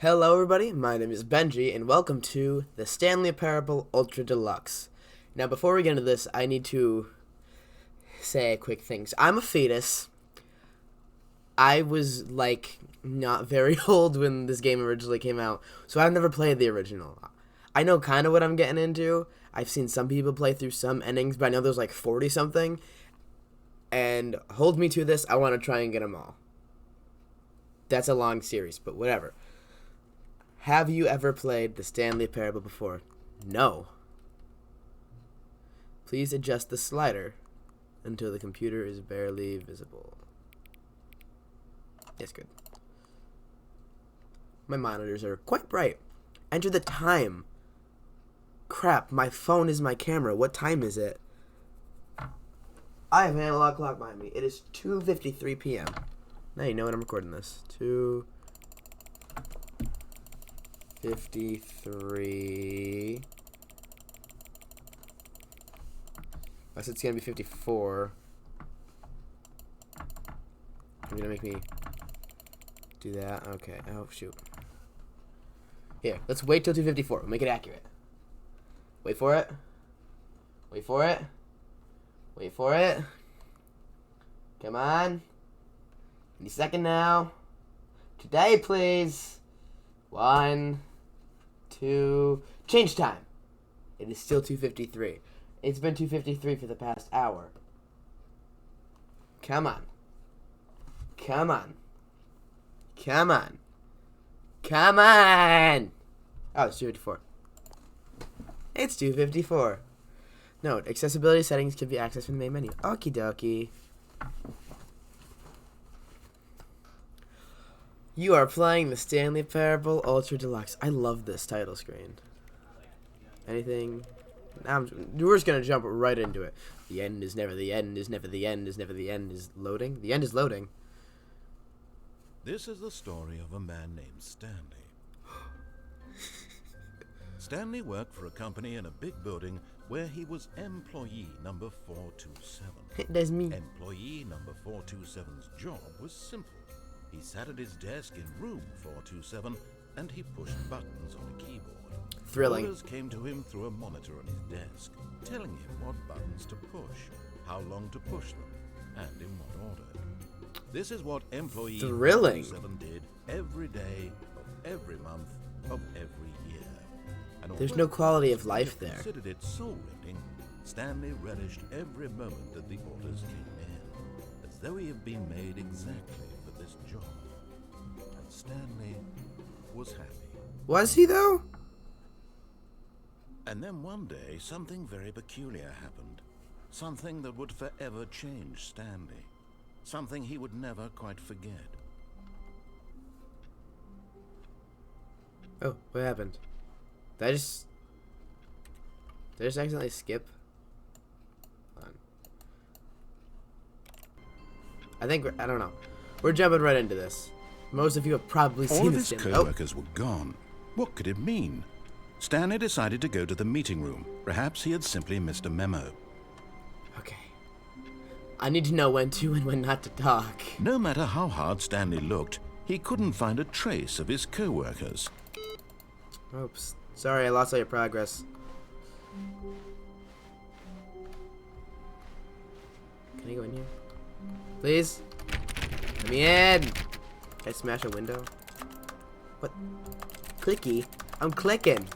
Hello everybody, my name is Benji, and welcome to the Stanley Parable Ultra Deluxe. Now before we get into this, I need to say a quick thing. I'm a fetus. I was, not very old when this game originally came out, so I've never played the original. I know kind of what I'm getting into. I've seen some people play through some endings, but I know there's 40-something. And hold me to this, I want to try and get them all. That's a long series, but whatever. Have you ever played the Stanley Parable before? No. Please adjust the slider until the computer is barely visible. Yes, good. My monitors are quite bright. Enter the time. Crap, my phone is my camera. What time is it? I have an analog clock behind me. It is 2:53 p.m. Now you know when I'm recording this. 2:53. I said it's gonna be 54. You're gonna make me do that? Okay. Oh, shoot. Here, let's wait till 2:54. We'll make it accurate. Wait for it. Wait for it. Wait for it. Come on. Any second now. Today, please. 1, 2. Change time. It is still 2:53. It's been 2:53 for the past hour. Come on. Come on. Come on. Come on. Oh, it's 2:54. It's 2:54. Note, accessibility settings can be accessed from the main menu. Okie dokie. You are playing the Stanley Parable Ultra Deluxe. I love this title screen. Anything? We're just going to jump right into it. The end is never the end, is never the end, is never the end, is loading. The end is loading. This is the story of a man named Stanley. Stanley worked for a company in a big building where he was employee number 427. That's me. Employee number 427's job was simple. He sat at his desk in room 427 and he pushed buttons on a keyboard. Thrilling. Orders came to him through a monitor on his desk, telling him what buttons to push, how long to push them, and in what order. This is what employee Thrilling. 427 did every day of every month of every year. And There's no quality of life there. Considered it soul-rending, Stanley relished every moment that the orders came in, as though he had been made exactly for this job. And Stanley was happy. Was he, though? And then one day, something very peculiar happened. Something that would forever change Stanley. Something he would never quite forget. Oh, what happened? Did I just accidentally skip? Hold on. I don't know. We're jumping right into this. Most of you have probably All seen of this his game. co-workers were gone. What could it mean? Stanley decided to go to the meeting room. Perhaps he had simply missed a memo. Okay. I need to know when to and when not to talk. No matter how hard Stanley looked, he couldn't find a trace of his co-workers. Oops. Sorry, I lost all your progress. Can I go in here? Please? Let me in! Can I smash a window? What? Clicky? I'm clicking.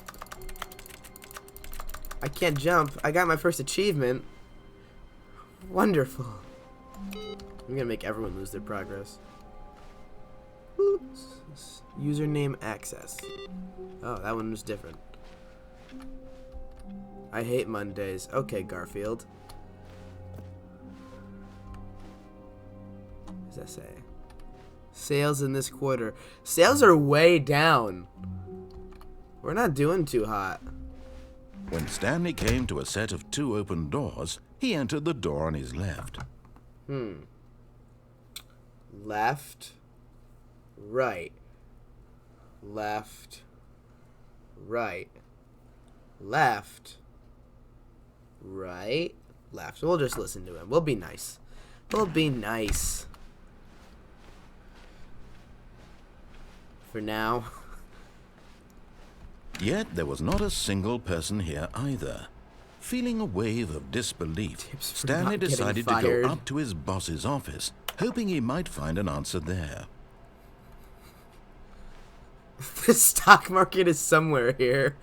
I can't jump. I got my first achievement. Wonderful. I'm gonna make everyone lose their progress. Oops. Username access. Oh, that one was different. I hate Mondays. Okay, Garfield. What does that say? Sales in this quarter. Sales are way down. We're not doing too hot. When Stanley came to a set of 2 open doors, he entered the door on his left. Left. Right. Left. Right. Left. Right. Left. We'll just listen to him. We'll be nice. We'll be nice. For now. Yet there was not a single person here either. Feeling a wave of disbelief, Tips for Stanley not getting decided to go fired. up to his boss's office, hoping he might find an answer there. The stock market is somewhere here.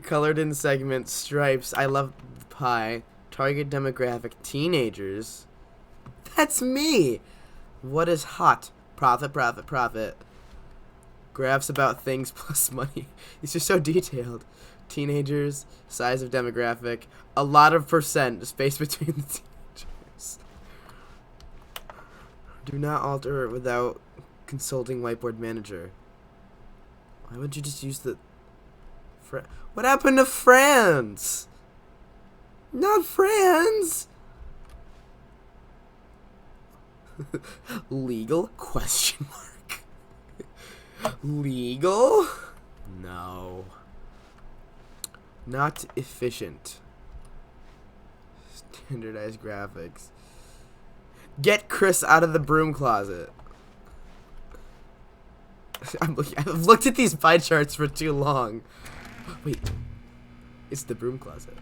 Colored in segments, stripes. I love the pie. Target demographic, teenagers. That's me. What is hot? Profit, profit, profit. Graphs about things plus money. These are so detailed. Teenagers, size of demographic, a lot of percent, space between the teenagers. Do not alter without consulting whiteboard manager. Why would you just use the... What happened to France? Not France! Legal? Question mark. Legal? No. Not efficient. Standardized graphics. Get Chris out of the broom closet. I've looked at these pie charts for too long. Wait. It's the broom closet.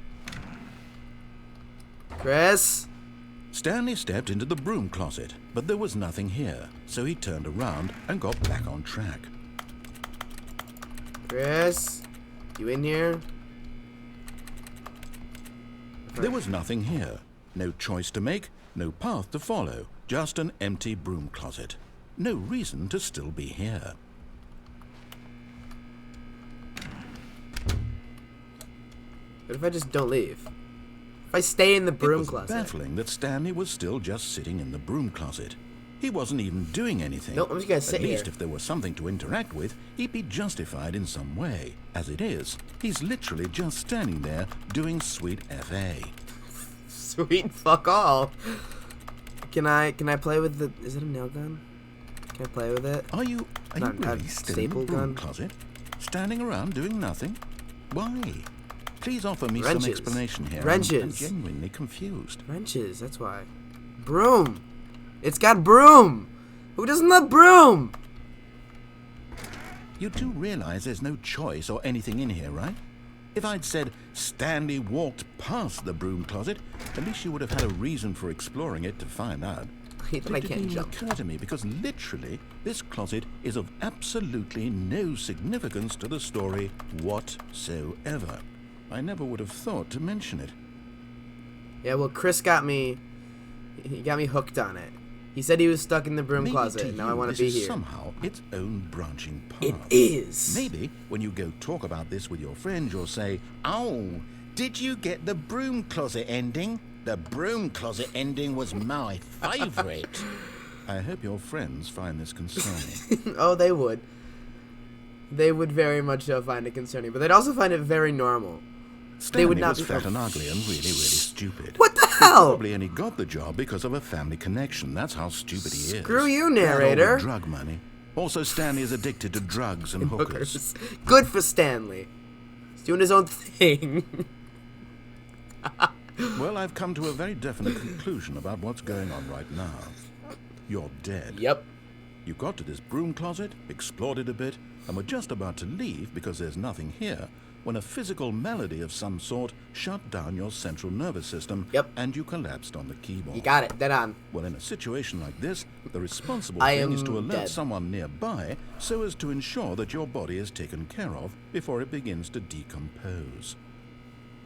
Chris? Stanley stepped into the broom closet, but there was nothing here, so he turned around and got back on track. Chris? You in here? There was nothing here. No choice to make, no path to follow, just an empty broom closet. No reason to still be here. What if I just don't leave? If I stay in the broom It was closet? baffling that Stanley was still just sitting in the broom closet. He wasn't even doing anything. Nope, I'm just gonna sit At least here. if there was something to interact with, he'd be justified in some way. As it is, he's literally just standing there doing sweet FA. Sweet fuck all. Can I play with the... Is it a nail gun? Can I play with it? Are you Not a really still in the staple broom gun? closet? Standing around doing nothing? Why? Please offer me Wrenches. some explanation here. Wrenches. I'm genuinely confused. Wrenches, that's why. Broom. It's got broom. Who doesn't love broom? You do realize there's no choice or anything in here, right? If I'd said Stanley walked past the broom closet, at least you would have had a reason for exploring it to find out. But I it didn't can't even jump. occur to me because literally this closet is of absolutely no significance to the story whatsoever. I never would have thought to mention it. Yeah, well, Chris got me... He got me hooked on it. He said he was stuck in the broom Maybe closet, to and now you, I want this to be is here. somehow its own branching path. It is. Maybe when you go talk about this with your friend, you'll say, "Oh, did you get the broom closet ending? The broom closet ending was my favorite." I hope your friends find this concerning. Oh, they would. They would very much so find it concerning, but they'd also find it very normal. Stanley would not was be- fat and ugly and really, really stupid. What the He hell? probably only got the job because of a family connection. That's how stupid he is. Screw you, Bad all the narrator. drug money. Also, Stanley is addicted to drugs and hookers. Hookers. Good for Stanley. He's doing his own thing. Well, I've come to a very definite conclusion about what's going on right now. You're dead. Yep. You got to this broom closet, explored it a bit, and were just about to leave because there's nothing here, when a physical malady of some sort shut down your central nervous system, Yep. and you collapsed on the keyboard. You got it. Dead on. Well, in a situation like this, the responsible I thing is am to alert dead. someone nearby so as to ensure that your body is taken care of before it begins to decompose.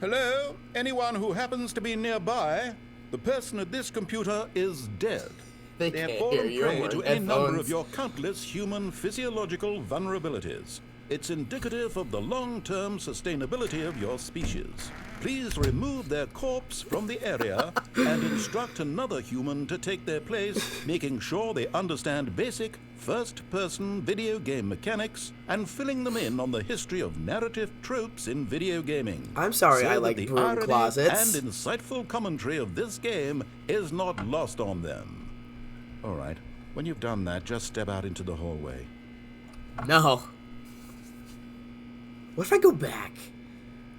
Hello? Anyone who happens to be nearby? The person at this computer is dead. They They have can't hear fallen your prey word. to any number Headphones. of your countless human physiological vulnerabilities. It's indicative of the long-term sustainability of your species. Please remove their corpse from the area and instruct another human to take their place, making sure they understand basic first-person video game mechanics and filling them in on the history of narrative tropes in video gaming. I'm sorry, so I that like the broom irony closets. and insightful commentary of this game is not lost on them. All right, when you've done that, just step out into the hallway. No. What if I go back?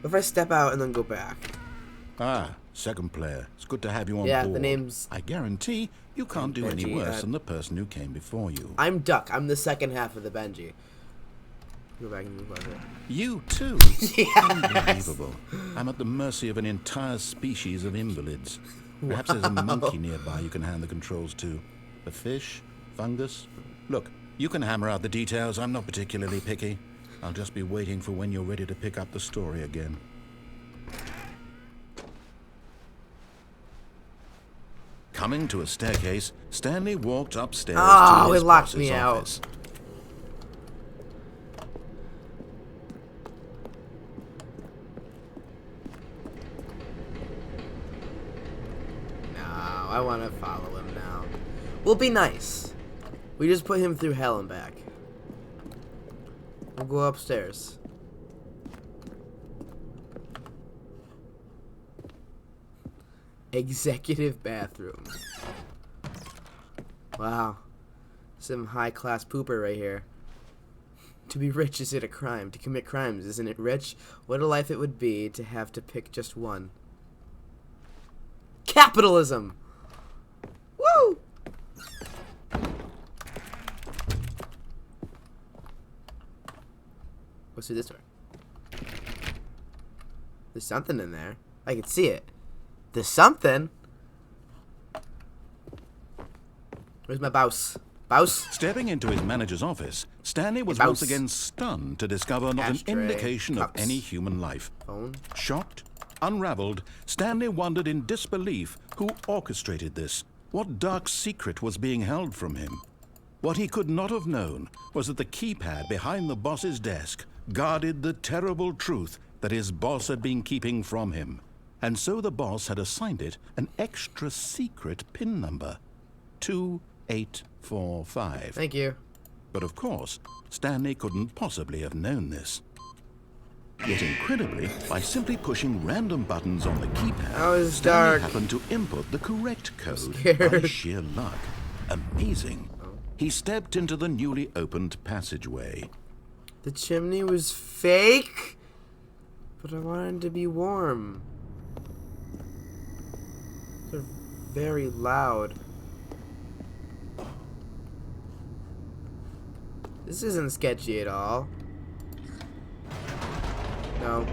What if I step out and then go back? Ah, second player. It's good to have you on Yeah, board. the name's... I guarantee you can't do any Bengi, worse than the person who came before you. I'm Duck. I'm the second half of the Benji. Go back and move over. You too? Yes! Unbelievable. I'm at the mercy of an entire species of invalids. Perhaps there's a monkey nearby you can hand the controls to. A fish? Fungus? Look, you can hammer out the details. I'm not particularly picky. I'll just be waiting for when you're ready to pick up the story again. Coming to a staircase, Stanley walked upstairs to his it locked boss's me out. office. No, I want to follow him now. We'll be nice. We just put him through hell and back. We'll go upstairs. Executive bathroom. Wow. Some high-class pooper right here. To be rich, is it a crime? To commit crimes, isn't it rich? What a life it would be to have to pick just one. Capitalism! Woo! What's through this door? There's something in there. I can see it. There's something. Where's my bouse? Bouse? Stepping into his manager's office, Stanley was Hey, once bouse. again stunned to discover not Ashtray, an indication cups. of any human life. Phone. Shocked, unraveled, Stanley wondered in disbelief who orchestrated this. What dark secret was being held from him? What he could not have known was that the keypad behind the boss's desk guarded the terrible truth that his boss had been keeping from him. And so the boss had assigned it an extra secret PIN number. 2845. Thank you. But of course, Stanley couldn't possibly have known this. Yet incredibly, by simply pushing random buttons on the keypad, Oh, it's Stanley dark. happened to input the correct code by Scared. sheer luck. Amazing. He stepped into the newly opened passageway. The chimney was fake, but I wanted it to be warm. They're very loud. This isn't sketchy at all. No.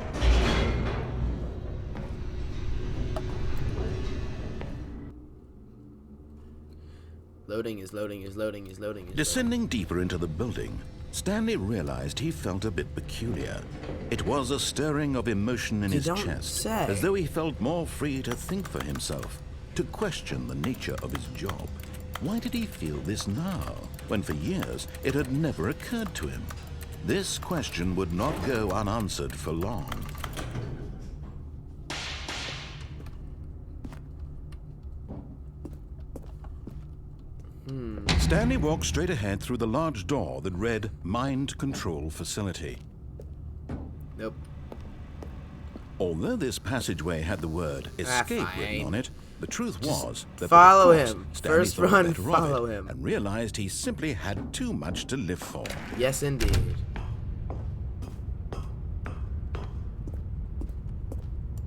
Loading is loading is loading is loading is Descending deeper into the building, Stanley realized he felt a bit peculiar. It was a stirring of emotion in You his don't chest, say. as though he felt more free to think for himself, to question the nature of his job. Why did he feel this now, when for years it had never occurred to him? This question would not go unanswered for long. Stanley walked straight ahead through the large door that read Mind Control Facility. Nope. Although this passageway had the word escape written fine. on it, the truth was that follow of course, him. Stanley First thought run, better of follow it him. and realized he simply had too much to live for. Yes, indeed.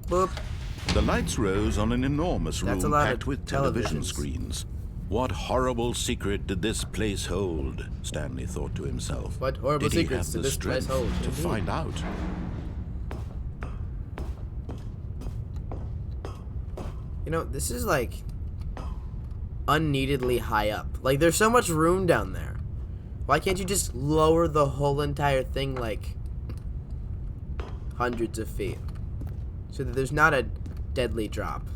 Boop. The lights rose on an enormous That's a room lot packed of with television televisions. screens. What horrible secret did this place hold? Stanley thought to himself. What horrible did he secrets have did the this place strength hold? to Indeed. find out? You know, this is like unneededly high up. Like, there's so much room down there. Why can't you just lower the whole entire thing like hundreds of feet so that there's not a deadly drop?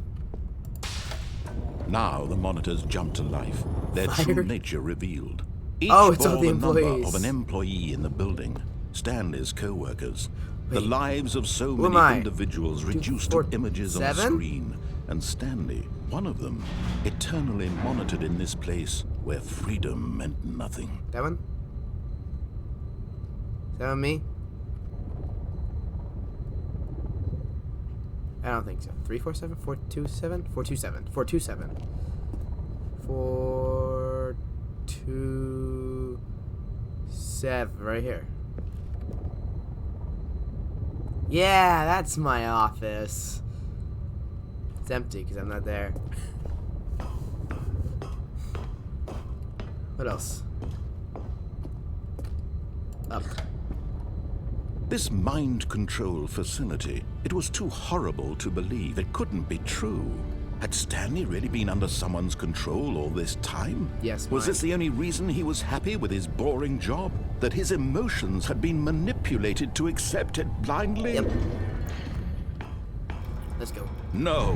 Now the monitors jumped to life, their Fire? true nature revealed. Each Oh, it's bore all the number employees. of an employee in the building, Stanley's co-workers. The Wait. lives of so Who am many I? individuals reduced four, to images on a 7? screen, and Stanley, one of them, eternally monitored in this place where freedom meant nothing. That one? Is that on me? I don't think so. 347? 427? 427. 427. 427. Right here. Yeah, that's my office. It's empty because I'm not there. What else? Up. This mind control facility, it was too horrible to believe. It couldn't be true. Had Stanley really been under someone's control all this time? Yes, Was mine. this the only reason he was happy with his boring job? That his emotions had been manipulated to accept it blindly? Yep. Let's go. No.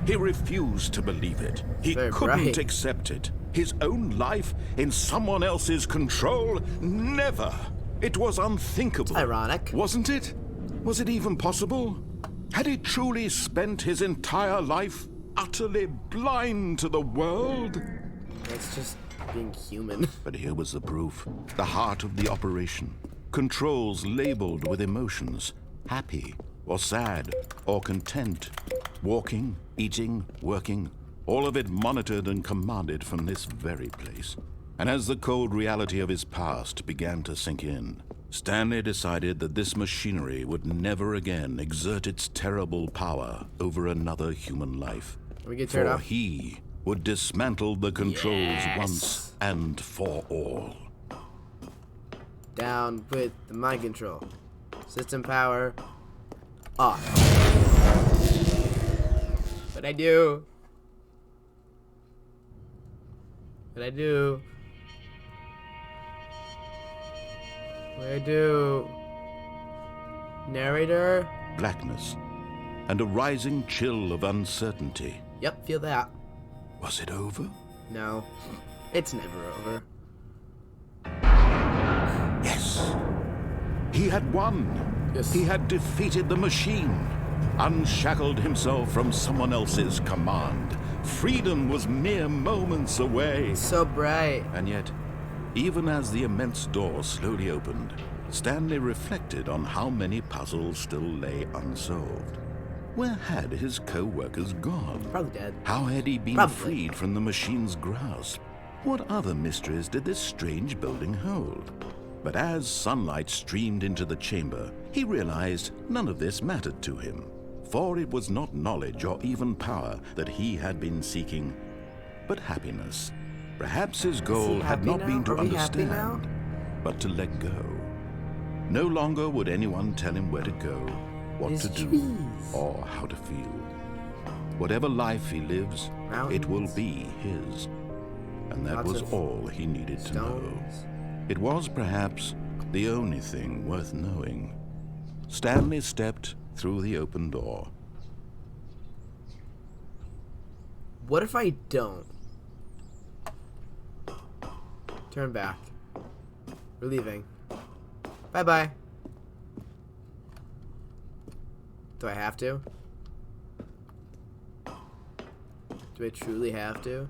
He refused to believe it. He Very couldn't bright. accept it. His own life in someone else's control? Never. It was unthinkable. Ironic. Wasn't it? Was it even possible? Had he truly spent his entire life utterly blind to the world? That's just being human. But here was the proof. The heart of the operation. Controls labeled with emotions. Happy, or sad, or content. Walking, eating, working. All of it monitored and commanded from this very place. And as the cold reality of his past began to sink in, Stanley decided that this machinery would never again exert its terrible power over another human life. We get turned For off. he would dismantle the controls Yes. once and for all. Down with the mind control. System power off. What'd I do? What'd I do? What'd I do? Narrator? Blackness and a rising chill of uncertainty. Yep, feel that. Was it over? No, it's never over. Yes. He had won. Yes. He had defeated the machine, unshackled himself from someone else's command. Freedom was mere moments away. So bright. And yet, even as the immense door slowly opened, Stanley reflected on how many puzzles still lay unsolved. Where had his co-workers gone? Probably dead. How had he been Probably. freed from the machine's grasp? What other mysteries did this strange building hold? But as sunlight streamed into the chamber, he realized none of this mattered to him. For it was not knowledge or even power that he had been seeking, but happiness. Perhaps his goal had happy not now? been to Are we happy understand, but to let go. No longer would anyone tell him where to go, what His to do, trees. or how to feel. Whatever life he lives, it will Mountains. be his. And that Lots was of all he needed to know. Stones. It was perhaps the only thing worth knowing. Stanley stepped through the open door. What if I don't? Turn back. We're leaving. Bye-bye. Do I have to? Do I truly have to?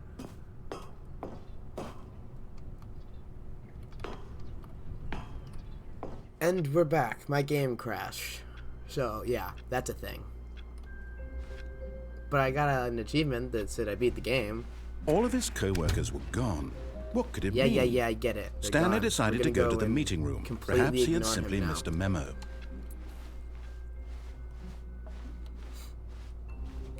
And we're back. My game crashed. So, yeah, that's a thing. But I got an achievement that said I beat the game. All of his co-workers were gone. What could it Yeah, mean? yeah, I get it. They're Stanley gone. decided We're to gonna go to the and meeting room. completely Perhaps he had ignore him simply now. missed a memo.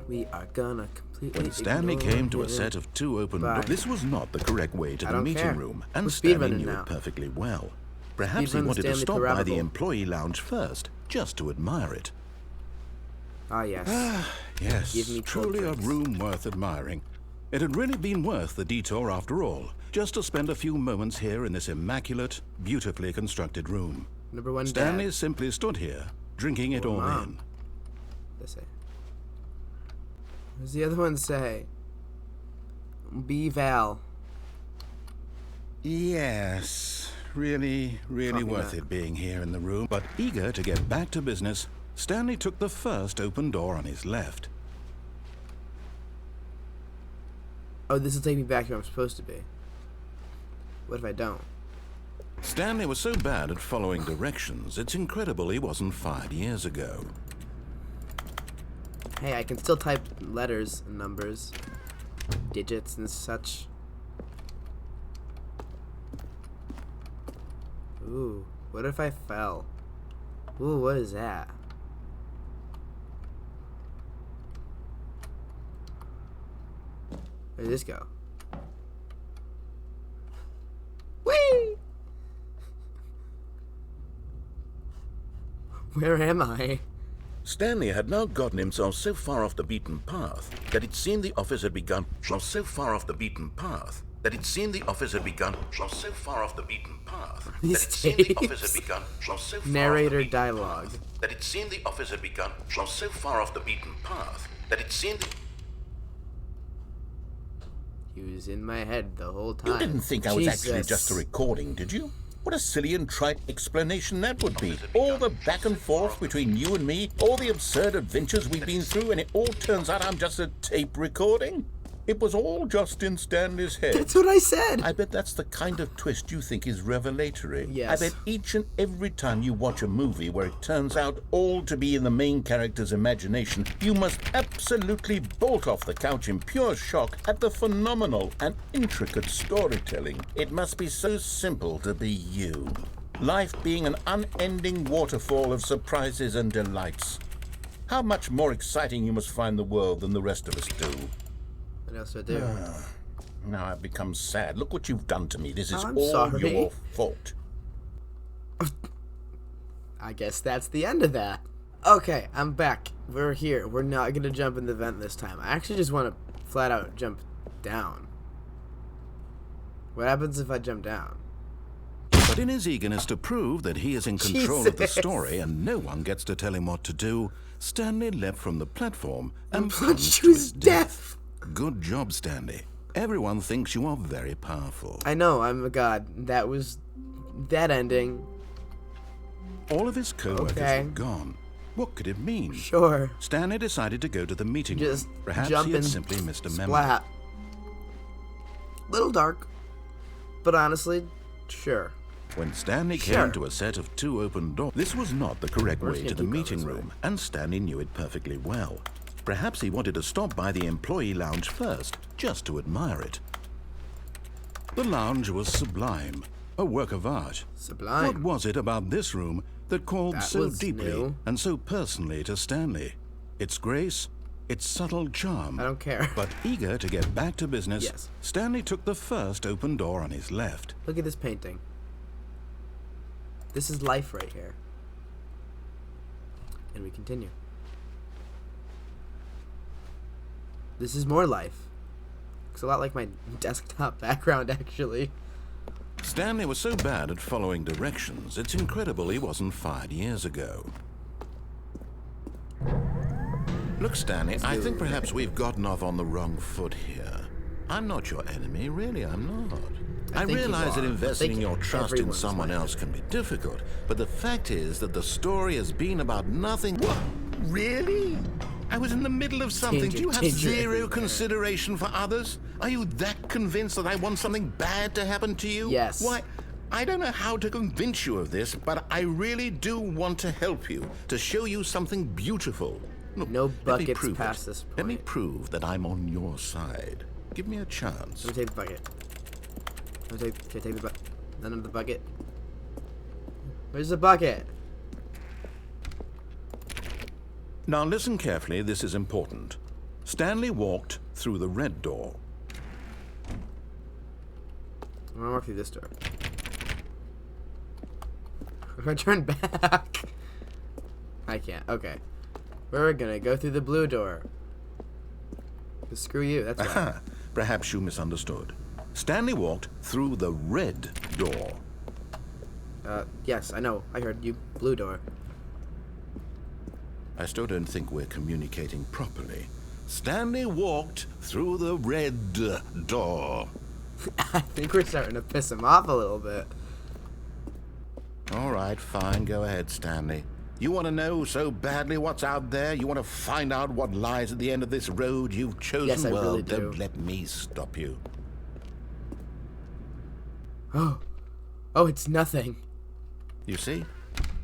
We are gonna completely When Stanley ignore came to a him. set of two open Bye. doors, this was not the correct way to I the don't meeting care. room, and We're Stanley speedrunning knew now. it perfectly well. Perhaps he Speedrun wanted to Stanley stop by the Parable. employee lounge first, just to admire it. Ah, yes. Yes, Give me cold truly a drinks. room worth admiring. It had really been worth the detour after all, just to spend a few moments here in this immaculate, beautifully constructed room. Number one Stanley dad. simply stood here, drinking it all Mom. in. They say. What does the other one say? Be Val. Yes, really Copy worth that. it being here in the room. But eager to get back to business, Stanley took the first open door on his left. Oh, this will take me back to where I'm supposed to be. What if I don't? Stanley was so bad at following directions, it's incredible he wasn't fired years ago. Hey, I can still type letters and numbers, digits and such. Ooh, what if I fell? Ooh, what is that? Where did this go? Whee! Where am I? Stanley had now gotten himself so far off the beaten path that it seemed the office had begun so far off the beaten path that it seemed the office had begun so far off the beaten path that These it seemed the tapes. office had begun so far Narrator off the beaten dialogue. path that it seemed the office had begun so far off the beaten path that it seemed He was in my head the whole time. You didn't think I was actually Jesus. just a recording, did you? What a silly and trite explanation that would be. All the back and forth between you and me, all the absurd adventures we've been through, and it all turns out I'm just a tape recording? It was all just in Stanley's head. That's what I said. I bet that's the kind of twist you think is revelatory. Yes. I bet each and every time you watch a movie where it turns out all to be in the main character's imagination, you must absolutely bolt off the couch in pure shock at the phenomenal and intricate storytelling. It must be so simple to be you. Life being an unending waterfall of surprises and delights. How much more exciting you must find the world than the rest of us do. What else do I do? Now I've become sad. Look what you've done to me. This is I'm all sorry. your fault. I guess that's the end of that. Okay, I'm back. We're here. We're not going to jump in the vent this time. I actually just want to flat out jump down. What happens if I jump down? But in his eagerness to prove that he is in control of the Jesus. story and no one gets to tell him what to do, Stanley leapt from the platform and Plunged plunged to his death. Good job, Stanley. Everyone thinks you are very powerful. I know, I'm a god. That was that ending. All of his co-workers Okay. were gone. What could it mean? Sure. Stanley decided to go to the meeting Just room. Perhaps jump he had and simply missed a memo. splat. Little dark, but honestly, sure. When Stanley Sure. came to a set of 2 open doors, this was not the correct Where's way he to the gonna go meeting this way? room, and Stanley knew it perfectly well. Perhaps he wanted to stop by the employee lounge first, just to admire it. The lounge was sublime, a work of art. Sublime. What was it about this room that called That so was deeply new. and so personally to Stanley? Its grace, its subtle charm. I don't care. But eager to get back to business, Yes. Stanley took the first open door on his left. Look at this painting. This is life right here. And we continue. This is more life. Looks a lot like my desktop background, actually. Stanley was so bad at following directions, it's incredible he wasn't fired years ago. Look, Stanley, I think perhaps we've gotten off on the wrong foot here. I'm not your enemy, really, I'm not. I think you realize that are. I investing think your trust in everyone's someone my else can be difficult, but the fact is that the story has been about nothing. What? Really? I was in the middle of something. Do you have Danger zero everywhere. consideration for others? Are you that convinced that I want something bad to happen to you? Yes. Why, I don't know how to convince you of this, but I really do want to help you, to show you something beautiful. Look, No let me buckets prove past it. this Let me point. prove that I'm on your side. Give me a chance. Let me take the bucket. Can I take the bucket? None of the bucket. Where's the bucket? Now listen carefully, this is important. Stanley walked through the red door. I'm gonna walk through this door. I'm gonna turn back. I can't. Okay. We're gonna go through the blue door. 'Cause screw you, that's right. Perhaps you misunderstood. Stanley walked through the red door. Yes, I know. I heard you. Blue door. I still don't think we're communicating properly. Stanley walked through the red door. I think we're starting to piss him off a little bit. All right, fine. Go ahead, Stanley. You want to know so badly what's out there? You want to find out what lies at the end of this road you've chosen? Yes, I well, really do. don't let me stop you. Oh, it's nothing. You see?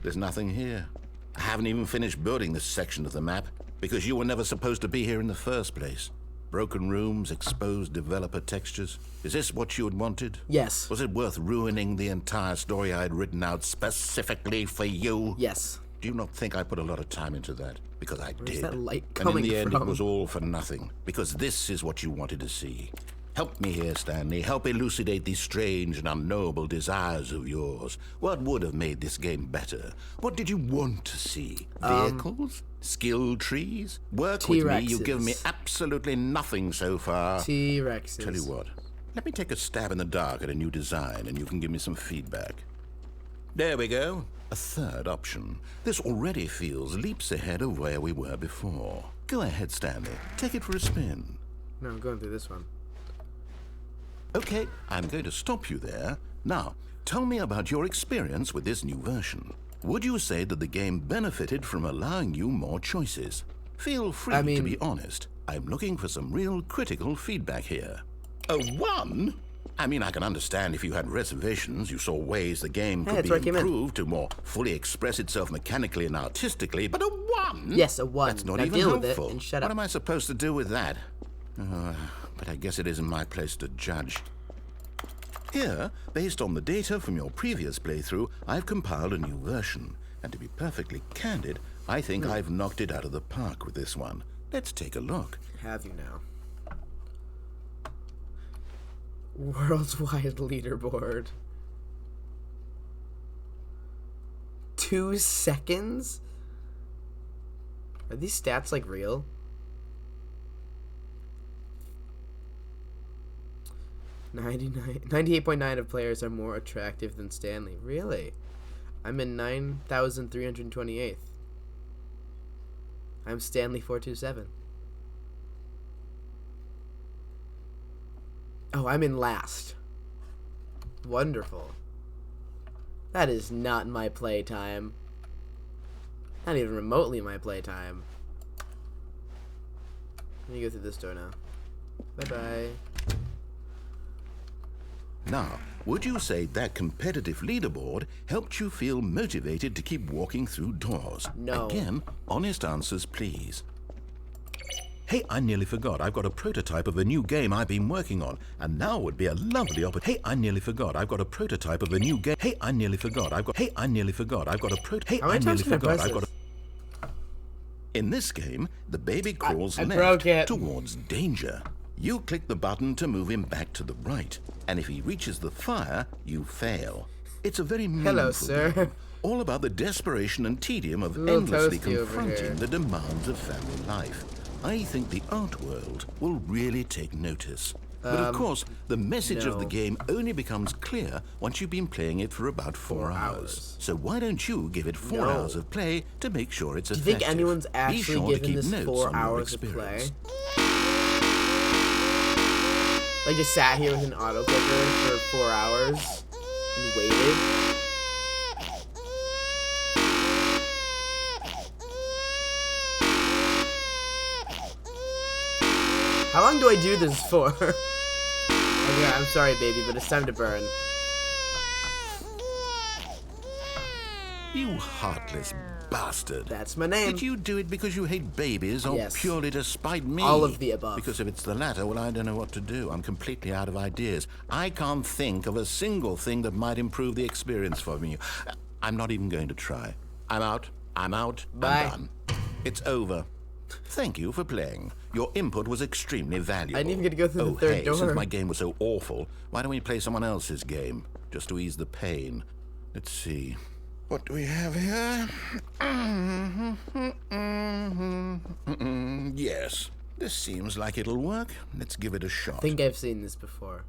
There's nothing here. I haven't even finished building this section of the map because you were never supposed to be here in the first place. Broken rooms, exposed developer textures. Is this what you had wanted? Yes. Was it worth ruining the entire story I had written out specifically for you? Yes. Do you not think I put a lot of time into that? Because I did. that light And in coming the end, it from? was all for nothing. Because this is what you wanted to see. Help me here, Stanley. Help elucidate these strange and unknowable desires of yours. What would have made this game better? What did you want to see? Vehicles? Skill trees? Work with me. You've given me absolutely nothing so far. T-Rexes. Tell you what. Let me take a stab in the dark at a new design, and you can give me some feedback. There we go. A third option. This already feels leaps ahead of where we were before. Go ahead, Stanley. Take it for a spin. No, I'm going through this one. Okay, I'm going to stop you there. Now, tell me about your experience with this new version. Would you say that the game benefited from allowing you more choices? Feel free to be honest. I'm looking for some real critical feedback here. A 1? I mean, I can understand if you had reservations, you saw ways the game could be improved to more fully express itself mechanically and artistically, but a 1? Yes, a 1. That's not even helpful. What am I supposed to do with that? But I guess it isn't my place to judge. Here, based on the data from your previous playthrough, I've compiled a new version. And to be perfectly candid, I think I've knocked it out of the park with this one. Let's take a look. Have you now? Worldwide leaderboard. 2 seconds? Are these stats like real? 98.9 of players are more attractive than Stanley. Really? I'm in 9,328th. I'm Stanley 427. Oh, I'm in last. Wonderful. That is not my playtime. Not even remotely my playtime. Let me go through this door now. Bye-bye. Now, would you say that competitive leaderboard helped you feel motivated to keep walking through doors? No. Again, honest answers, please. Hey, I nearly forgot. I've got a prototype of a new game I've been working on, and now would be a lovely opportunity. Hey, I nearly forgot. I've got a prototype of a new game. Hey, I nearly forgot. I've got. Hey, I nearly forgot. I've got a prototype. Hey, I nearly forgot. I've got a. In this game, the baby crawls left towards danger. You click the button to move him back to the right, and if he reaches the fire, you fail. It's a very meaningful game, all about the desperation and tedium of endlessly confronting the demands of family life. I think the art world will really take notice. But of course, the message of the game only becomes clear once you've been playing it for about 4 hours. So why don't you give it 4 hours of play to make sure it's effective? Do you think anyone's actually given this 4 hours of play? Like, just sat here with an auto clicker for 4 hours and waited. How long do I do this for? Okay, I'm sorry, baby, but it's time to burn. You heartless bastard. That's my name. Did you do it because you hate babies or purely to spite me? All of the above. Because if it's the latter, well, I don't know what to do. I'm completely out of ideas. I can't think of a single thing that might improve the experience for me. I'm not even going to try. I'm out. I'm out. Bye. I'm done. It's over. Thank you for playing. Your input was extremely valuable. I didn't even get to go through the third door. Since my game was so awful, why don't we play someone else's game? Just to ease the pain. Let's see. What do we have here? Yes. This seems like it'll work. Let's give it a shot. I think I've seen this before.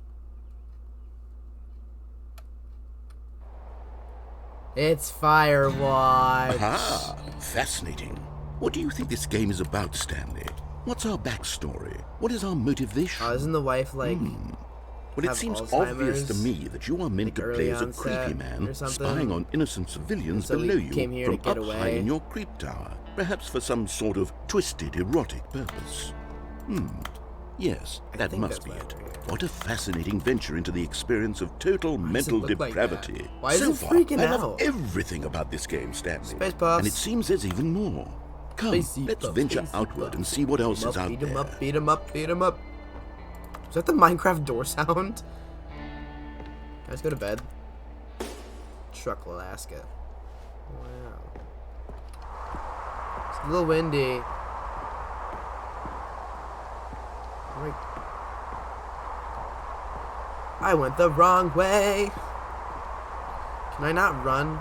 It's Firewatch. Ah, fascinating. What do you think this game is about, Stanley? What's our backstory? What is our motivation? Oh, isn't the wife like... Well, it seems obvious to me that you are meant to play as a creepy man spying on innocent civilians below you from up high in your creep tower, perhaps for some sort of twisted, erotic purpose. Yes, that must be it. What a fascinating venture into the experience of total mental depravity. Why is it freaking out? I love everything about this game, Stanley. Space Puffs. And it seems there's even more. Come, let's venture outward and see what else is out there. Beat 'em up, beat 'em up, beat 'em up. Is that the Minecraft door sound? Guys, go to bed. Truck, Alaska. Wow. It's a little windy. I went the wrong way. Can I not run?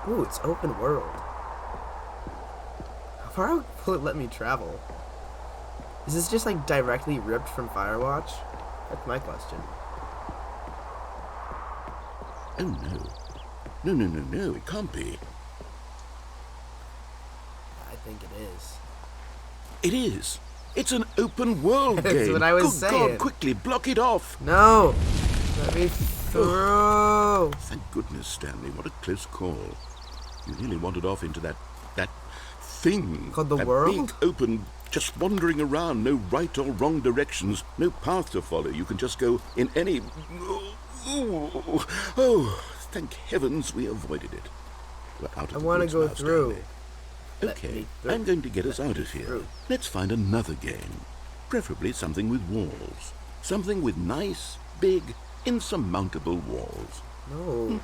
Ooh, it's open world. How far will it let me travel? Is this just like directly ripped from Firewatch? That's my question. Oh no. No, it can't be. I think it is. It is. It's an open world game. That's what I was Good saying. God, quickly, block it off. No! Let me through! Thank goodness, Stanley. What a close call. You nearly wandered off into that thing. Called the that world? Big, open, just wandering around. No right or wrong directions. No path to follow. You can just go in any... Oh, thank heavens we avoided it. We're out of I the want to woods go now, through. Stanley. Let Okay, me through. I'm going to get us out of here. Through. Let's find another game. Preferably something with walls. Something with nice, big, insurmountable walls. No.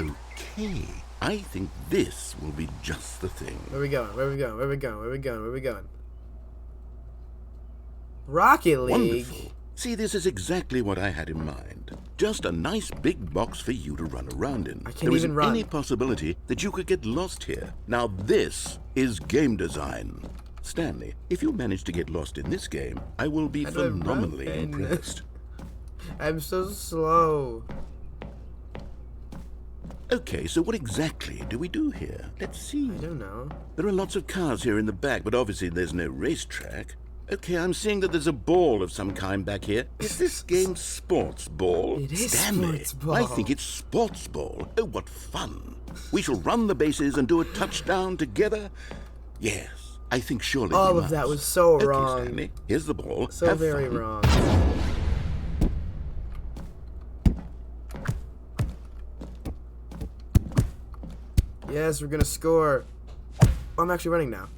Okay, I think this will be just the thing. Where we going? Where we going? Where we going? Where we going? Where we going? Rocket League? Wonderful. See, this is exactly what I had in mind. Just a nice big box for you to run around in. I can't There even isn't run. any possibility that you could get lost here. Now this is game design. Stanley, if you manage to get lost in this game, I will be How do I run? phenomenally impressed. I'm so slow. Okay, so what exactly do we do here? Let's see. I don't know. There are lots of cars here in the back, but obviously there's no racetrack. Okay, I'm seeing that there's a ball of some kind back here. Is this game sports ball? It is Stanley, sports ball. I think it's sports ball. Oh, what fun. We shall run the bases and do a touchdown together. Yes, I think surely All we of that must. was so Okay, wrong. Stanley, here's the ball. So Have very fun. wrong. Yes, we're gonna score. Oh, I'm actually running now.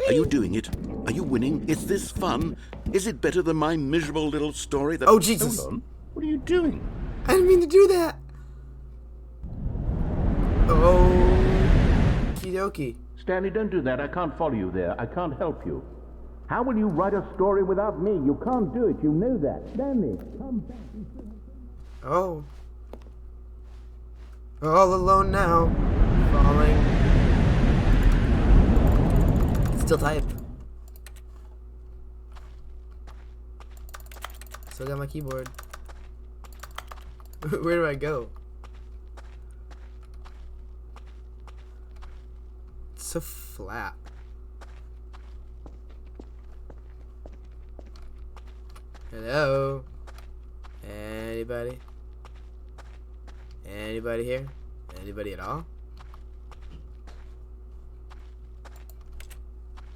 Are you doing it? Are you winning? Is this fun? Is it better than my miserable little story that... Oh, Jesus. Hold on. What are you doing? I didn't mean to do that. Oh, okie dokie. Stanley, don't do that. I can't follow you there. I can't help you. How will you write a story without me? You can't do it. You know that. Stanley, come back. Oh. All alone now. Falling. Still type. Still got my keyboard. Where do I go? It's so flat. Hello? Anybody? Anybody here? Anybody at all?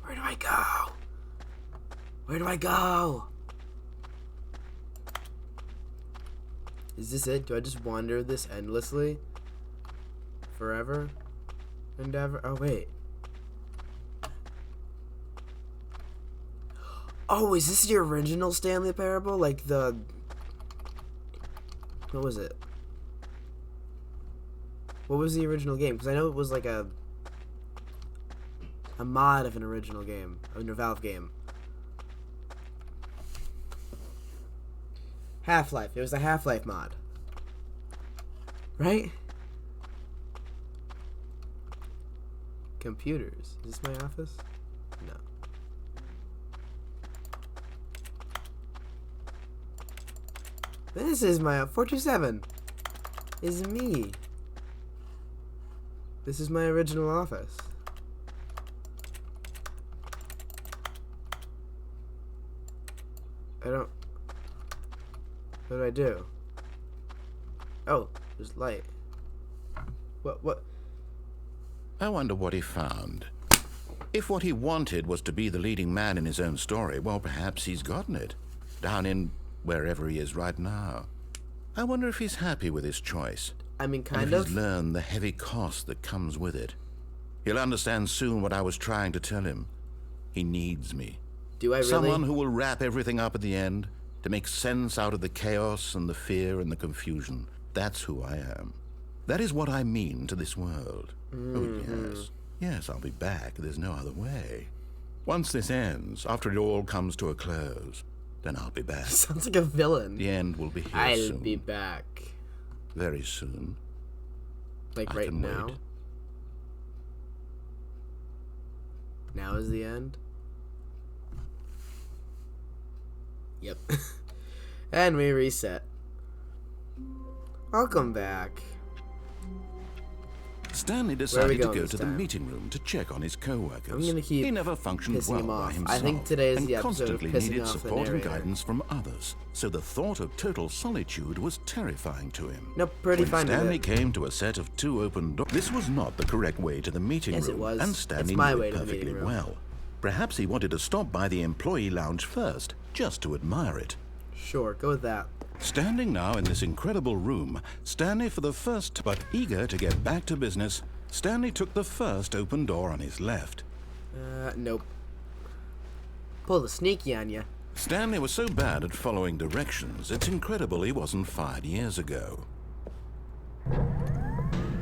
Where do I go? Where do I go? Is this it? Do I just wander this endlessly? Forever? And ever? Oh, wait. Oh, is this the original Stanley Parable? Like the... What was it? What was the original game? Because I know it was like a mod of an original game. A Valve game. Half-Life. It was a Half-Life mod. Right? Computers. Is this my office? No. This is my 427. Is me. This is my original office. I don't... What do I do? Oh, there's light. What? I wonder what he found. If what he wanted was to be the leading man in his own story, well, perhaps he's gotten it. Down in wherever he is right now. I wonder if he's happy with his choice. I mean, And kind if of. he's learned the heavy cost that comes with it. He'll understand soon what I was trying to tell him. He needs me. Do I really? Someone who will wrap everything up at the end, to make sense out of the chaos and the fear and the confusion. That's who I am. That is what I mean to this world. Oh, yes. Yes, I'll be back. There's no other way. Once this ends, after it all comes to a close, then I'll be back. Sounds like a villain. The end will be here I'll soon. be back. Very soon. Like I right can now. wait. Now is the end. Yep. And we reset. Welcome back. Stanley decided to going go this to the time? meeting room to check on his co-workers. I'm gonna keep he never functioned pissing well him by off. himself I think today is and the episode of constantly pissing needed off the support and narrator. guidance from others. So the thought of total solitude was terrifying to him. No, pretty When fine with Stanley it. came to a set of 2 open doors. This was not the correct way to the meeting Yes, it room, was. and It's Stanley my knew way it to the perfectly meeting room. well. Perhaps he wanted to stop by the employee lounge first, just to admire it. Sure, go with that. Standing now in this incredible room, Stanley for the first, but eager to get back to business, Stanley took the first open door on his left. Nope. Pull the sneaky on ya. Stanley was so bad at following directions, it's incredible he wasn't fired years ago.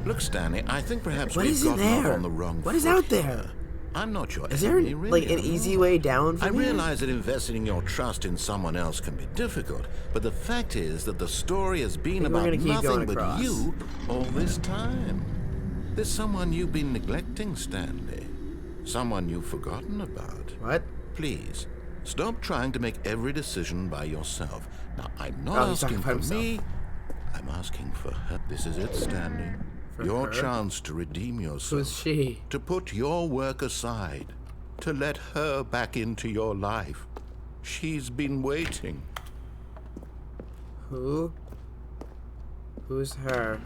Look, Stanley, I think perhaps What we've is in gotten off there? on the wrong What is foot out here. there? I'm not sure. Is there Anthony, like really, an I don't easy know. way down I from here? realize that investing your trust in someone else can be difficult, but the fact is that the story has been We're about gonna keep nothing going but across. you all this time. There's someone you've been neglecting, Stanley. Someone you've forgotten about. What? Please, stop trying to make every decision by yourself. Now, I'm Oh, not he's talking asking about for me. I'm asking for her. This is it, Stanley. For Your her? chance to redeem yourself. Who's she? To put your work aside. To let her back into your life. She's been waiting. Who? Who's her?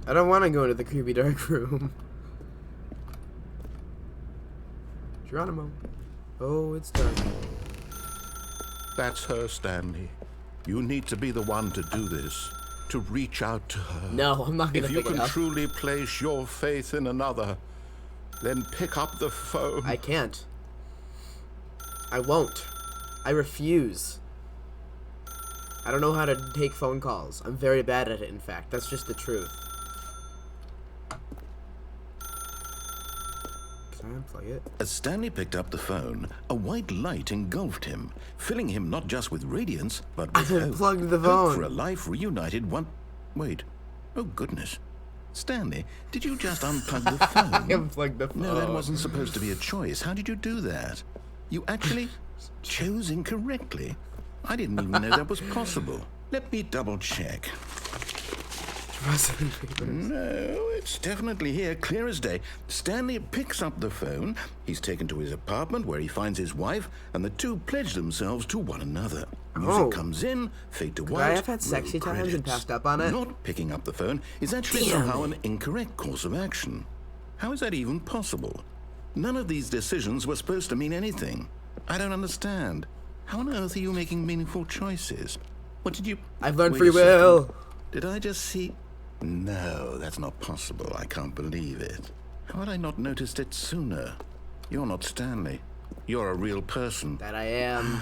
I don't want to go into the creepy dark room. Geronimo. Oh, it's dark. That's her, Stanley. You need to be the one to do this. To reach out to her. No, I'm not gonna If you pick it can up. truly place your faith in another, then pick up the phone. I can't. I won't. I refuse. I don't know how to take phone calls. I'm very bad at it, in fact. That's just the truth. Can I unplug it? As Stanley picked up the phone, a white light engulfed him, filling him not just with radiance, but with I hope. unplugged the Hope phone. for a life reunited one... Wait. Oh, goodness. Stanley, did you just unplug the phone? I unplugged the phone. No, that wasn't supposed to be a choice. How did you do that? You actually chose incorrectly. I didn't even know that was possible. Let me double check. No, it's definitely here, clear as day. Stanley picks up the phone. He's taken to his apartment where he finds his wife, and the two pledge themselves to one another. Music Oh. comes in, fade to Could white. I have had sexy roll times and credits. passed up on it? Not picking up the phone is actually Damn somehow it. an incorrect course of action. How is that even possible? None of these decisions were supposed to mean anything. I don't understand. How on earth are you making meaningful choices? What did you... I've learned Wait free a second. will. Did I just see... No, that's not possible. I can't believe it. How had I not noticed it sooner? You're not Stanley. You're a real person. That I am.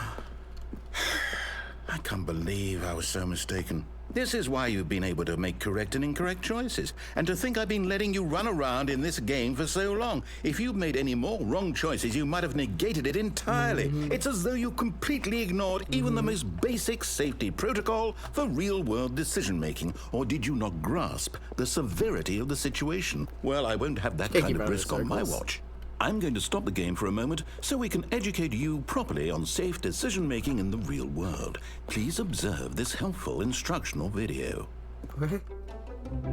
I can't believe I was so mistaken. This is why you've been able to make correct and incorrect choices. And to think I've been letting you run around in this game for so long. If you'd made any more wrong choices, you might have negated it entirely. It's as though you completely ignored even the most basic safety protocol for real-world decision-making. Or did you not grasp the severity of the situation? Well, I won't have that Take kind you of round in risk on my circles. watch. I'm going to stop the game for a moment so we can educate you properly on safe decision-making in the real world. Please observe this helpful instructional video. What?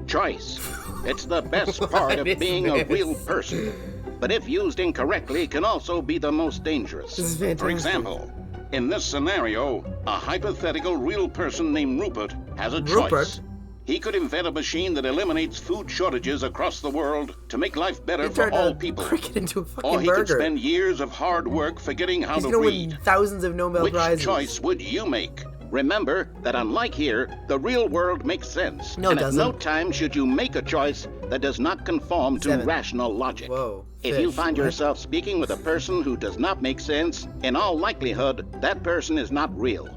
Choice. It's the best part What of is being a this? real person. But if used incorrectly, can also be the most dangerous. This is fantastic. For example, in this scenario, a hypothetical real person named Rupert has a Rupert? choice. He could invent a machine that eliminates food shortages across the world to make life better He for turned all a people. cricket into a fucking Or he could burger. spend years of hard work forgetting how He's to gonna read. win thousands of Nobel Which Prizes. choice would you make? Remember that unlike here, the real world makes sense. No, it and at no doesn't. time should you make a choice that does not conform to 7. rational logic. Whoa. If you Fish. find What? yourself speaking with a person who does not make sense, in all likelihood, that person is not real.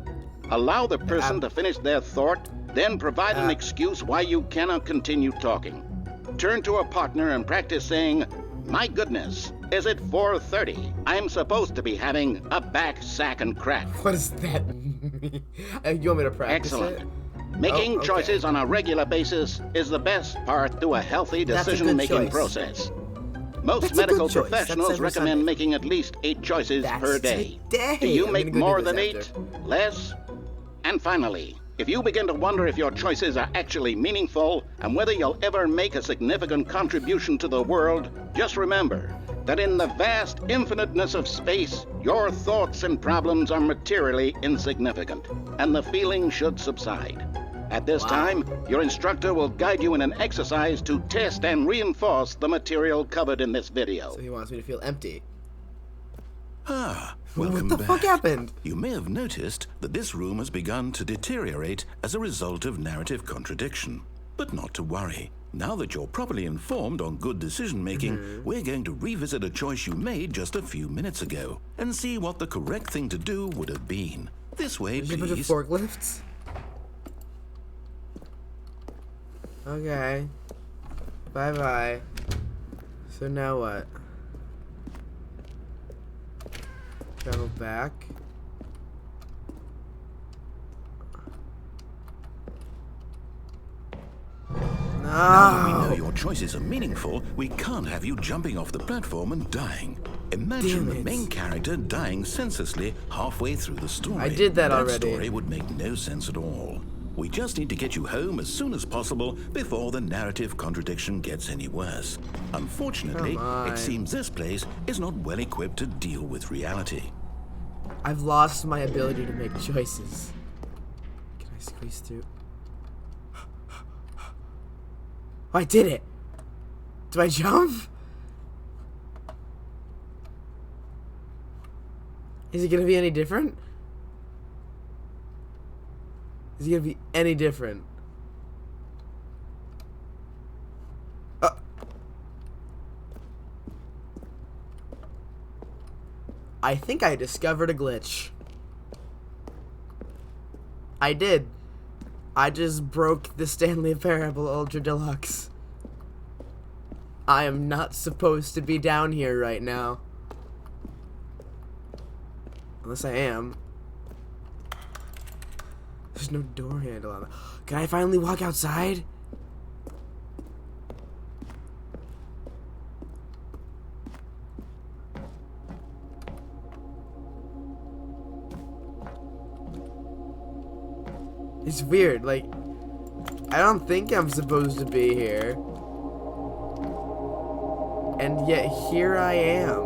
Allow the person to finish their thought, then provide an excuse why you cannot continue talking. turn to a partner and practice saying, "My goodness, is it 4:30? I'm supposed to be having a back, sack, and crack." What does that mean? You want me to practice Excellent. it? Making okay. choices on a regular basis is the best part to a healthy That's a good decision-making choice. process. Most That's a medical good choice. That's professionals every recommend Sunday. making at least 8 choices That's per day. today. Do you I'm make gonna go more do than this 8? Less? And finally, if you begin to wonder if your choices are actually meaningful and whether you'll ever make a significant contribution to the world, just remember that in the vast infiniteness of space, your thoughts and problems are materially insignificant, and the feeling should subside. At this time, your instructor will guide you in an exercise to test and reinforce the material covered in this video. So he wants me to feel empty. Welcome What the fuck back. happened? You may have noticed that this room has begun to deteriorate as a result of narrative contradiction. But not to worry. Now that you're properly informed on good decision-making, we're going to revisit a choice you made just a few minutes ago and see what the correct thing to do would have been. This way, There's a bunch of please. forklifts. Okay. Bye-bye. So now what? Travel back. Now that we know No! your choices are meaningful, we can't have you jumping off the platform and dying. Imagine Damn the it. main character dying senselessly halfway through the story. I did that already. That story would make no sense at all. We just need to get you home as soon as possible before the narrative contradiction gets any worse. Unfortunately, Come on. it seems this place is not well equipped to deal with reality. I've lost my ability to make choices. Can I squeeze through? Oh, I did it! Do I jump? Is it gonna be any different? Is it gonna be any different? I think I discovered a glitch. I did. I just broke the Stanley Parable Ultra Deluxe. I am not supposed to be down here right now. Unless I am. There's no door handle on it. Can I finally walk outside? It's weird, like, I don't think I'm supposed to be here. And yet, here I am.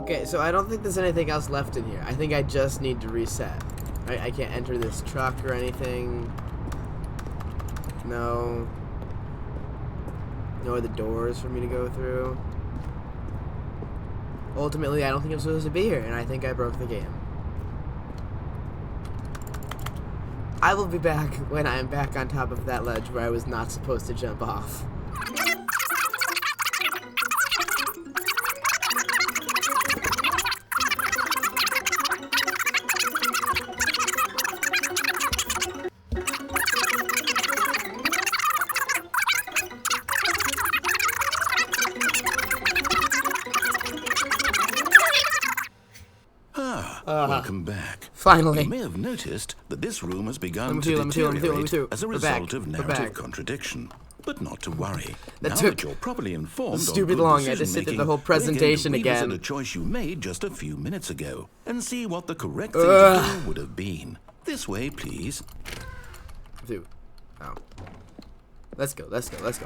Okay, so I don't think there's anything else left in here. I think I just need to reset. Right? I can't enter this truck or anything. No. No other doors for me to go through. Ultimately, I don't think I'm supposed to be here, and I think I broke the game. I will be back when I am back on top of that ledge where I was not supposed to jump off. Welcome back. Finally. You may have noticed that this room has begun Let to me through. deteriorate as a We're back. result of We're narrative back. contradiction. But not to worry. That Now took that you're properly informed stupid on good long. I had to sit through decision-making, the whole we're presentation going to revisit again. a choice you made just a few minutes ago and see what the correct thing to do would have been. This way, please. Dude. Oh. Let's go.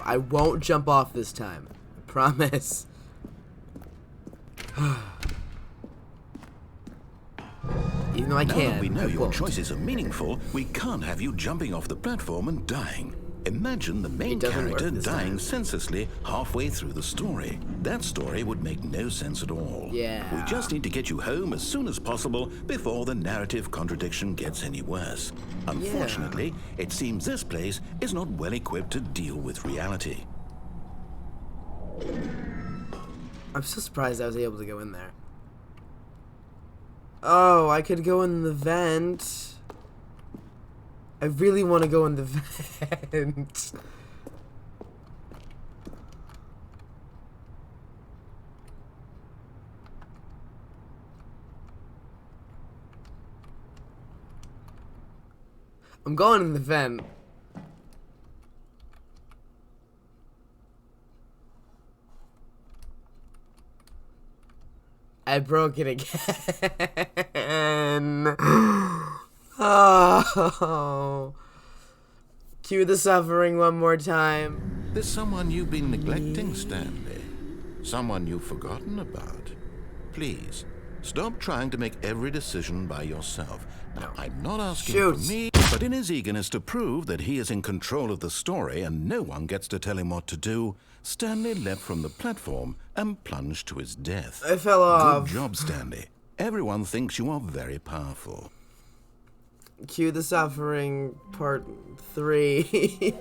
I won't jump off this time. I promise. Even though I Now can, that we know I your won't. choices are meaningful, we can't have you jumping off the platform and dying. Imagine the main It doesn't work character this dying time. senselessly halfway through the story. That story would make no sense at all. Yeah. We just need to get you home as soon as possible before the narrative contradiction gets any worse. Unfortunately, it seems this place is not well equipped to deal with reality. I'm so surprised I was able to go in there. Oh, I could go in the vent. I really want to go in the vent. I'm going in the vent. I broke it again. Oh. Cue the suffering one more time. There's someone you've been neglecting, Stanley. Someone you've forgotten about. Please, stop trying to make every decision by yourself. Now, I'm not asking for me, but in his eagerness to prove that he is in control of the story and no one gets to tell him what to do, Stanley leapt from the platform and plunged to his death. I fell off. Good job, Stanley. Everyone thinks you are very powerful. Cue the suffering part 3.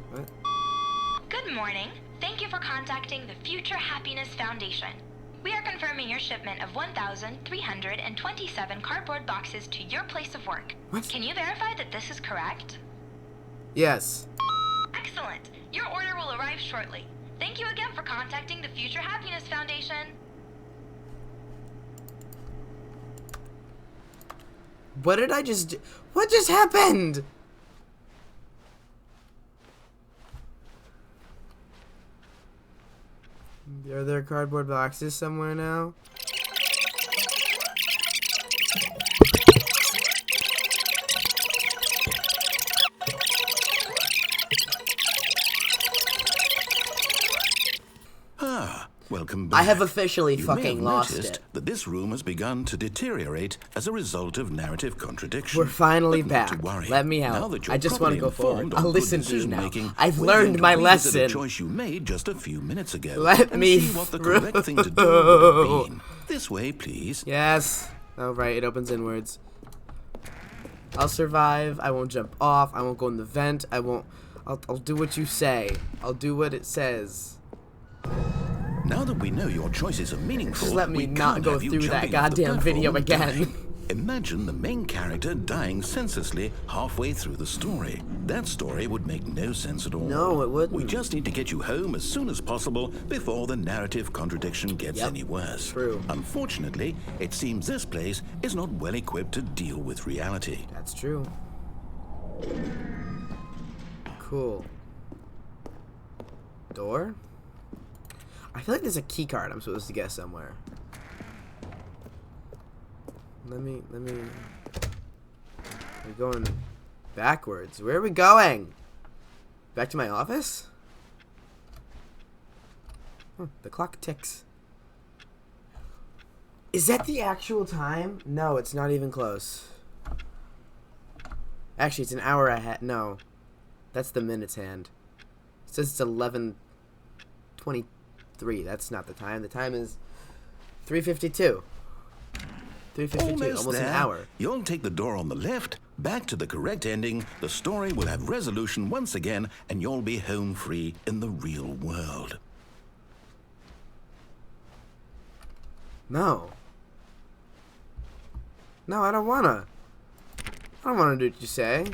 What? Good morning. Thank you for contacting the Future Happiness Foundation. We are confirming your shipment of 1,327 cardboard boxes to your place of work. What? Can you verify that this is correct? Yes. Excellent. Your order will arrive shortly. Thank you again for contacting the Future Happiness Foundation. What did I just do? What just happened? Are there cardboard boxes somewhere now? Welcome back. I have officially You may fucking have lost noticed it. that this room has begun to deteriorate as a result of narrative contradiction. We're finally But not back. to worry. Let me Now out. that you're I just want to properly go forward. informed I'll on good listen to you now. decision-making, I've we're learned going my to revisit lesson. a choice you made just a few minutes ago. Let and me see what the through. correct thing to do would have been. This way, please. Yes. Oh, right. It opens inwards. I'll survive. I won't jump off. I won't go in the vent. I won't. I'll do what you say. I'll do what it says. Now that we know your choices are meaningful, Just let me we not can't go have you through that jumping off the goddamn video platform and again. dying. Imagine the main character dying senselessly halfway through the story. That story would make no sense at all. No, it wouldn't. We just need to get you home as soon as possible before the narrative contradiction gets any worse. True. Unfortunately, it seems this place is not well equipped to deal with reality. That's true. Cool. Door? I feel like there's a key card I'm supposed to get somewhere. Let me. We're going backwards. Where are we going? Back to my office? Oh, the clock ticks. Is that the actual time? No, it's not even close. Actually, it's an hour ahead. No. That's the minutes hand. It says it's 11:23. That's not the time. The time is 3:52. 3:52, almost there. an hour. You'll take the door on the left, back to the correct ending, the story will have resolution once again, and you'll be home free in the real world. No. No, I don't wanna. I don't wanna do what you say.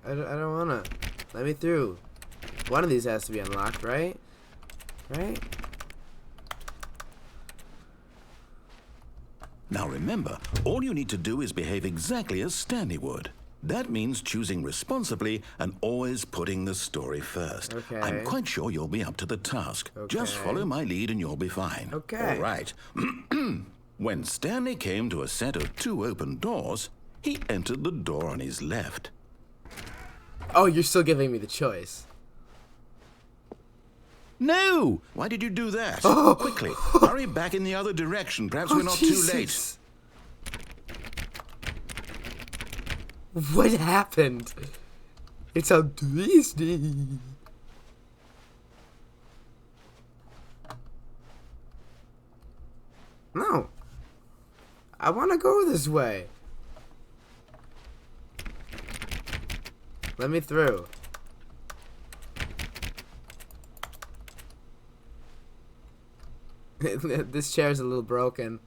I don't wanna. Let me through. One of these has to be unlocked, right? Right? Now remember, all you need to do is behave exactly as Stanley would. That means choosing responsibly and always putting the story first. Okay. I'm quite sure you'll be up to the task. Just Okay. follow my lead and you'll be fine. Okay. All right. When Stanley came to a set of 2 open doors, he entered the door on his left. Oh, you're still giving me the choice. No! Why did you do that? Quickly, hurry back in the other direction. Perhaps we're not too late. Jesus. What happened? It's a Disney. No. I want to go this way. Let me through. This chair's a little broken.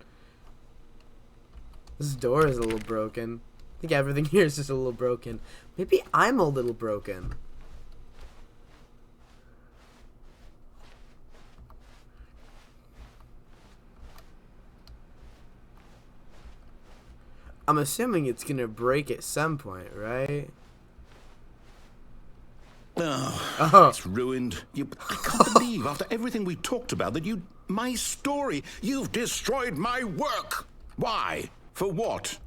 This door is a little broken. I think everything here is just a little broken. Maybe I'm a little broken. I'm assuming it's gonna break at some point, right? Oh, it's ruined. I can't believe, after everything we talked about, that my story, you've destroyed my work. Why? For what?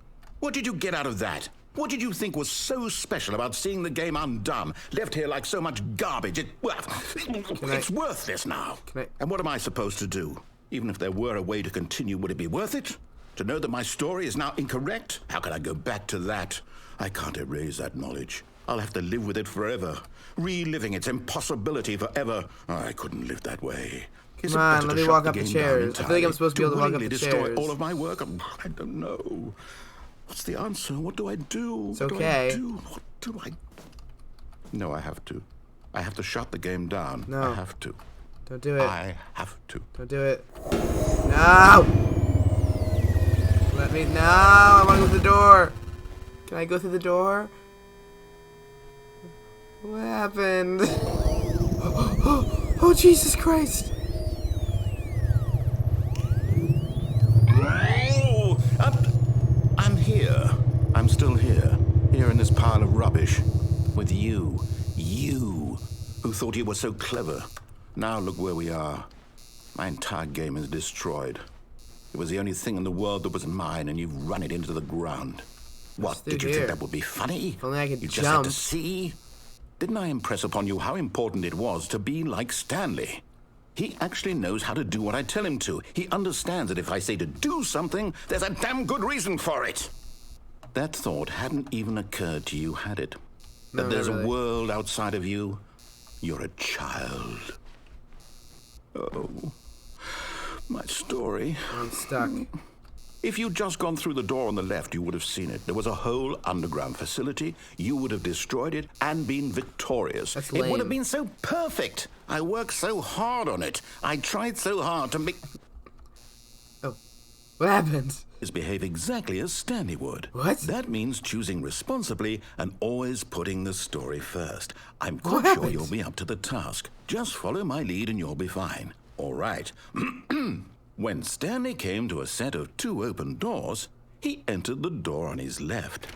What did you get out of that? What did you think was so special about seeing the game undone, left here like so much garbage? It's worthless now. And what am I supposed to do? Even if there were a way to continue, would it be worth it? To know that my story is now incorrect? How can I go back to that? I can't erase that knowledge. I'll have to live with it forever, reliving its impossibility forever. I couldn't live that way. Come on, let me walk up the chairs. I feel like I'm supposed to be able to walk up the chairs. Destroy all of my work? I don't know. What's the answer? What do I do? It's okay. What do I... No, I have to. I have to shut the game down. No. I have to. Don't do it. I have to. Don't do it. No! Let me... No! I want to go through the door. Can I go through the door? What happened? Oh, Jesus Christ! Oh, I'm here. I'm still here. Here in this pile of rubbish. With you. You, who thought you were so clever. Now look where we are. My entire game is destroyed. It was the only thing in the world that was mine, and you've run it into the ground. What, did you think that would be funny? If only I could you jump. just had to see? Didn't I impress upon you how important it was to be like Stanley? He actually knows how to do what I tell him to. He understands that if I say to do something, there's a damn good reason for it. That thought hadn't even occurred to you, had it? That there's a world outside of you? You're a child. Oh, my story. I'm stuck. If you'd just gone through the door on the left, you would have seen it. There was a whole underground facility. You would have destroyed it and been victorious. That's It lame. would have been so perfect. I worked so hard on it. I tried so hard to make... Oh, what happened? Behave exactly as Stanley would. What? That means choosing responsibly and always putting the story first. I'm What quite sure happened? you'll be up to the task. Just follow my lead and you'll be fine. All right. When Stanley came to a set of 2 open doors, he entered the door on his left.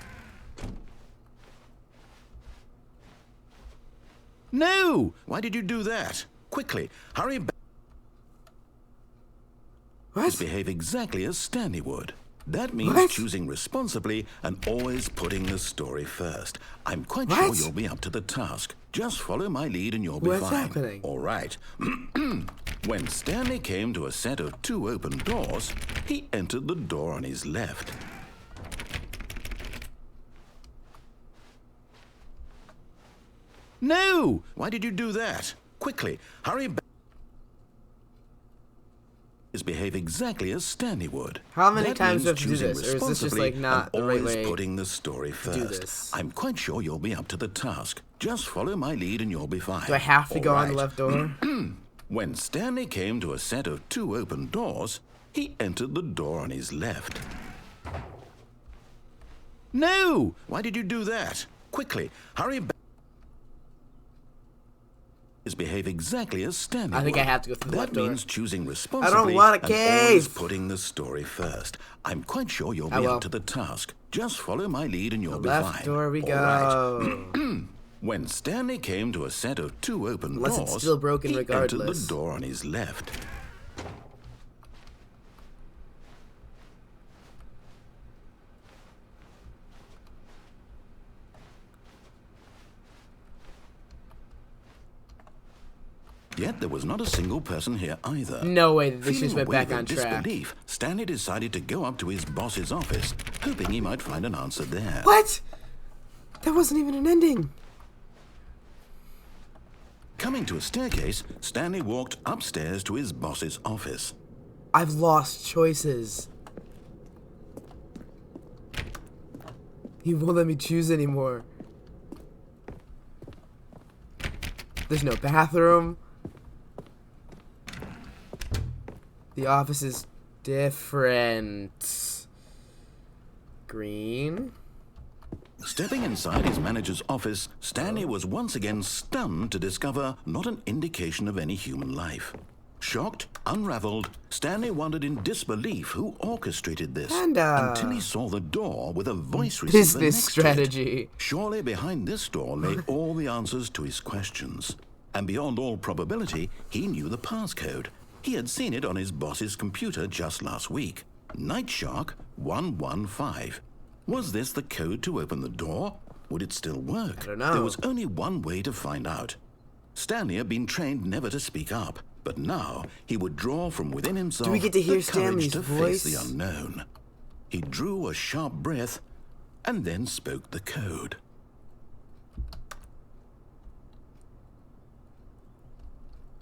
No! Why did you do that? Quickly, hurry back. What? Behave exactly as Stanley would. That means choosing responsibly and always putting the story first. I'm quite sure you'll be up to the task. Just follow my lead and you'll be fine. What's happening? All right. When Stanley came to a set of 2 open doors, he entered the door on his left. No! Why did you do that? Quickly, hurry back. Behave exactly as Stanley would. How many That times do I have means to do choosing this? Or is this just like responsibly not the and right always way putting the story to do first. this? I'm quite sure you'll be up to the task. Just follow my lead and you'll be fine. Do I have to All go on the right. left door? When Stanley came to a set of 2 open doors, he entered the door on his left. No! Why did you do that? Quickly, hurry back. Behave exactly as Stanley I think would. I have to go through the That left door. means choosing responsibly want a and always cave. putting the story first. I'm quite sure you'll I be will. up to the task. Just follow my lead and you'll be Left fine. door we All go. right. When Stanley came to a set of 2 open Unless doors, it's still broken he entered regardless. the door on his left. Yet there was not a single person here either. No way that this Feeling just went a back wave on of track. disbelief, Stanley decided to go up to his boss's office, hoping he might find an answer there. What? That wasn't even an ending. Coming to a staircase, Stanley walked upstairs to his boss's office. I've lost choices. He won't let me choose anymore. There's no bathroom. The office is different. Green. Stepping inside his manager's office, Stanley was once again stunned to discover not an indication of any human life. Shocked, unraveled, Stanley wondered in disbelief who orchestrated this until he saw the door with a voice receiver Business next strategy. to it. Surely behind this door lay all the answers to his questions. And beyond all probability, he knew the passcode. He had seen it on his boss's computer just last week. Night Shark 115. Was this the code to open the door? Would it still work? I don't know. There was only one way to find out. Stanley had been trained never to speak up, but now he would draw from within himself Do we get to hear the courage Stanley's to voice? face the unknown. He drew a sharp breath and then spoke the code.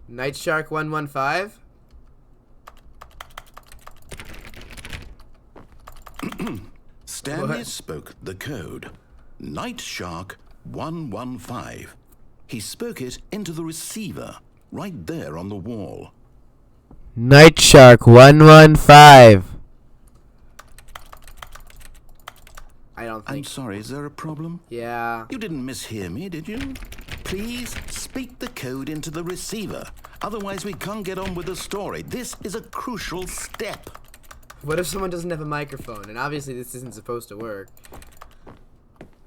Night Shark 115? Stanley What? spoke the code. Night Shark 115. He spoke it into the receiver, right there on the wall. Night Shark 115. I don't I'm think. sorry, is there a problem? Yeah. You didn't mishear me, did you? Please speak the code into the receiver. Otherwise, we can't get on with the story. This is a crucial step. What if someone doesn't have a microphone? And obviously this isn't supposed to work.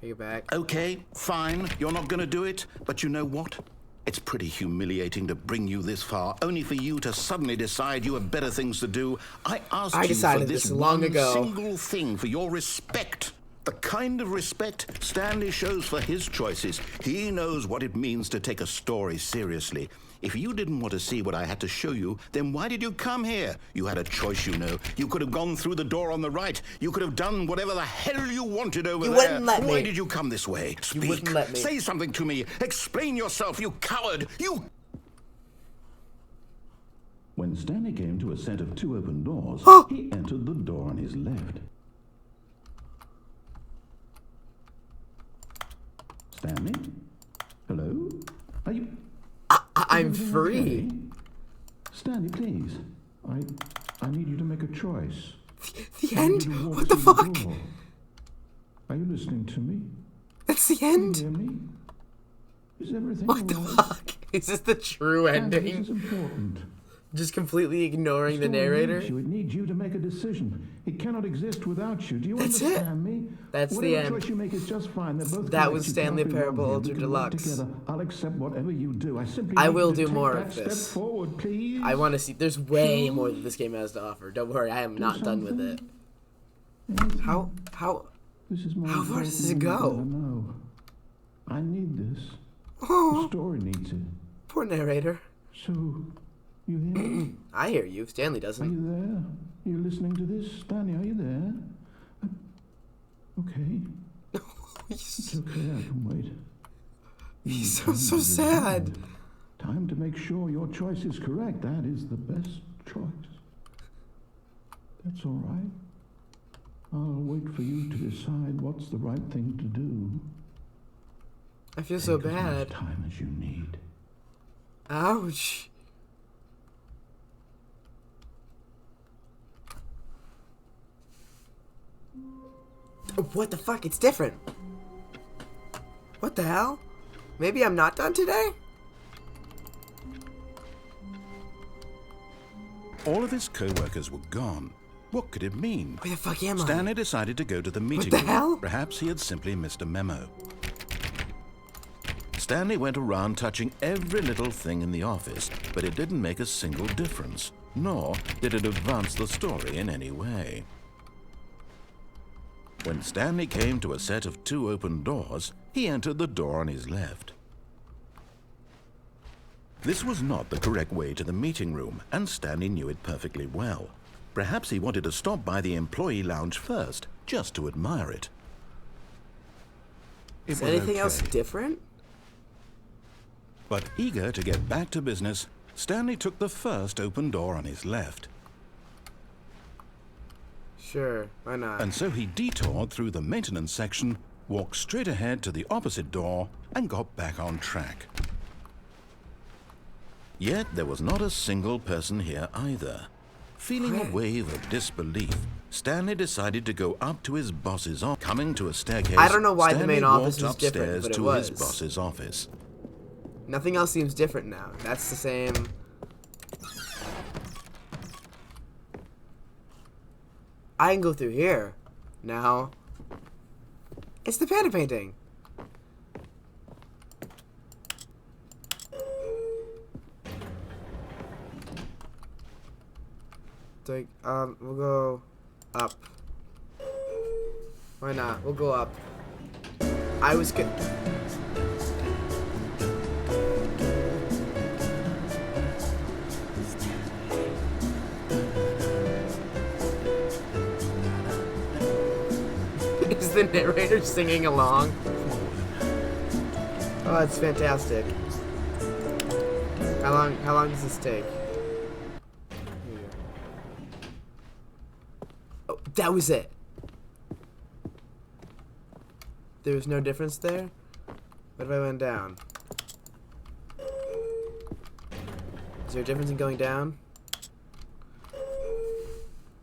Take it back. Okay, fine. You're not going to do it. But you know what? It's pretty humiliating to bring you this far, only for you to suddenly decide you have better things to do. I asked I you for decided this this long one ago. single thing, for your respect. The kind of respect Stanley shows for his choices. He knows what it means to take a story seriously. If you didn't want to see what I had to show you, then why did you come here? You had a choice, you know. You could have gone through the door on the right. You could have done whatever the hell you wanted over You there. wouldn't let me. Why did you come this way? Speak. You wouldn't let me. Say something to me. Explain yourself, you coward. You... When Stanley came to a set of two open doors, he entered the door on his left. Stanley? Hello? Are you... I'm Everything free. okay? Stanley, please. I need you to make a choice. The I end? need you to walk What the through fuck? door. Are you listening to me? That's the Can you end? hear me? Is everything What the all right? fuck? Is this the true Stanley, this ending? is important. Just completely ignoring the Story narrator? needs you. It needs you to make a decision. It cannot exist without you. Do you That's it. understand me? That's the Whatever end. choice you make is just fine. They're both That correct. was You Stanley can't be wrong Parable here. Ultra We can work Deluxe. together. I'll accept whatever you do. I simply I need will you to do take more that of step this. forward, please. I want to see. There's way more that this game has to offer. Don't worry, I am not done with it. How This is more how far does this important than go? you ever know. I need this. The Oh, story needs it. poor narrator. So, you hear me? I hear you. Stanley Are doesn't. you there? You listening to this? Stanley, are you there? Okay. It's okay, I can wait. He Mm, sounds time so to sad. decide. Time to make sure your choice is correct. That is the best choice. That's all right. I'll wait for you to decide what's the right thing to do. I feel so Take as much bad. time as you need. Ouch. What the fuck? It's different. What the hell? Maybe I'm not done today? All of his co-workers were gone. What could it mean? Where the fuck am I? Stanley decided to go to the meeting the room. hell? Perhaps he had simply missed a memo. Stanley went around touching every little thing in the office, but it didn't make a single difference, nor did it advance the story in any way. When Stanley came to a set of two open doors, he entered the door on his left. This was not the correct way to the meeting room, and Stanley knew it perfectly well. Perhaps he wanted to stop by the employee lounge first, just to admire it. Is was anything okay. else different? But eager to get back to business, Stanley took the first open door on his left. Sure, why not? And so he detoured through the maintenance section, walked straight ahead to the opposite door, and got back on track. Yet there was not a single person here either. Feeling a wave of disbelief, Stanley decided to go up to his boss's office. Coming to a staircase, I don't know why the Stanley main office walked was different, upstairs but it to was. his boss's office. Nothing else seems different now. That's the same. I can go through here now. It's the panda painting. Like, we'll go up. Why not? We'll go up. I was good. Is the narrator singing along? Oh, that's fantastic. How long does this take? Oh, that was it. There was no difference there? What if I went down? Is there a difference in going down?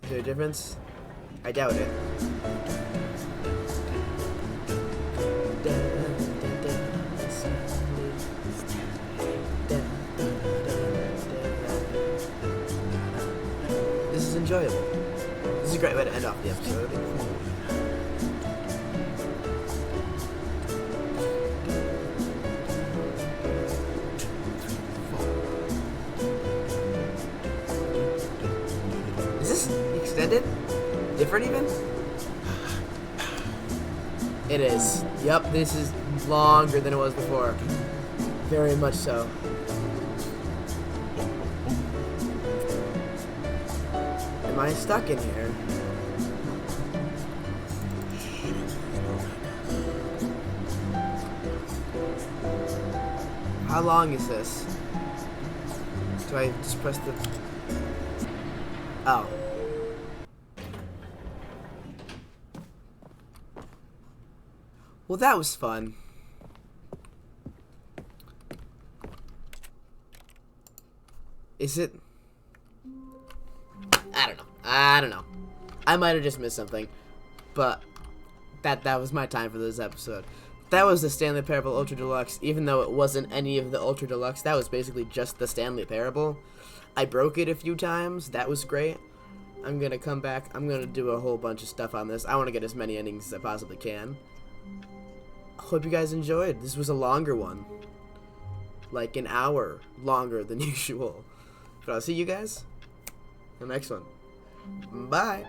Is there a difference? I doubt it. This is enjoyable. This is a great way to end off the episode. Is this extended? Different even? It is. Yep, this is longer than it was before. Very much so. Am I stuck in here? How long is this? Do I just press the... Oh. Well, that was fun. Is it... I don't know. I might have just missed something. But that was my time for this episode. That was the Stanley Parable Ultra Deluxe. Even though it wasn't any of the Ultra Deluxe, that was basically just the Stanley Parable. I broke it a few times. That was great. I'm going to come back. I'm going to do a whole bunch of stuff on this. I want to get as many endings as I possibly can. Hope you guys enjoyed. This was a longer one. Like an hour longer than usual. But I'll see you guys in the next one. Bye.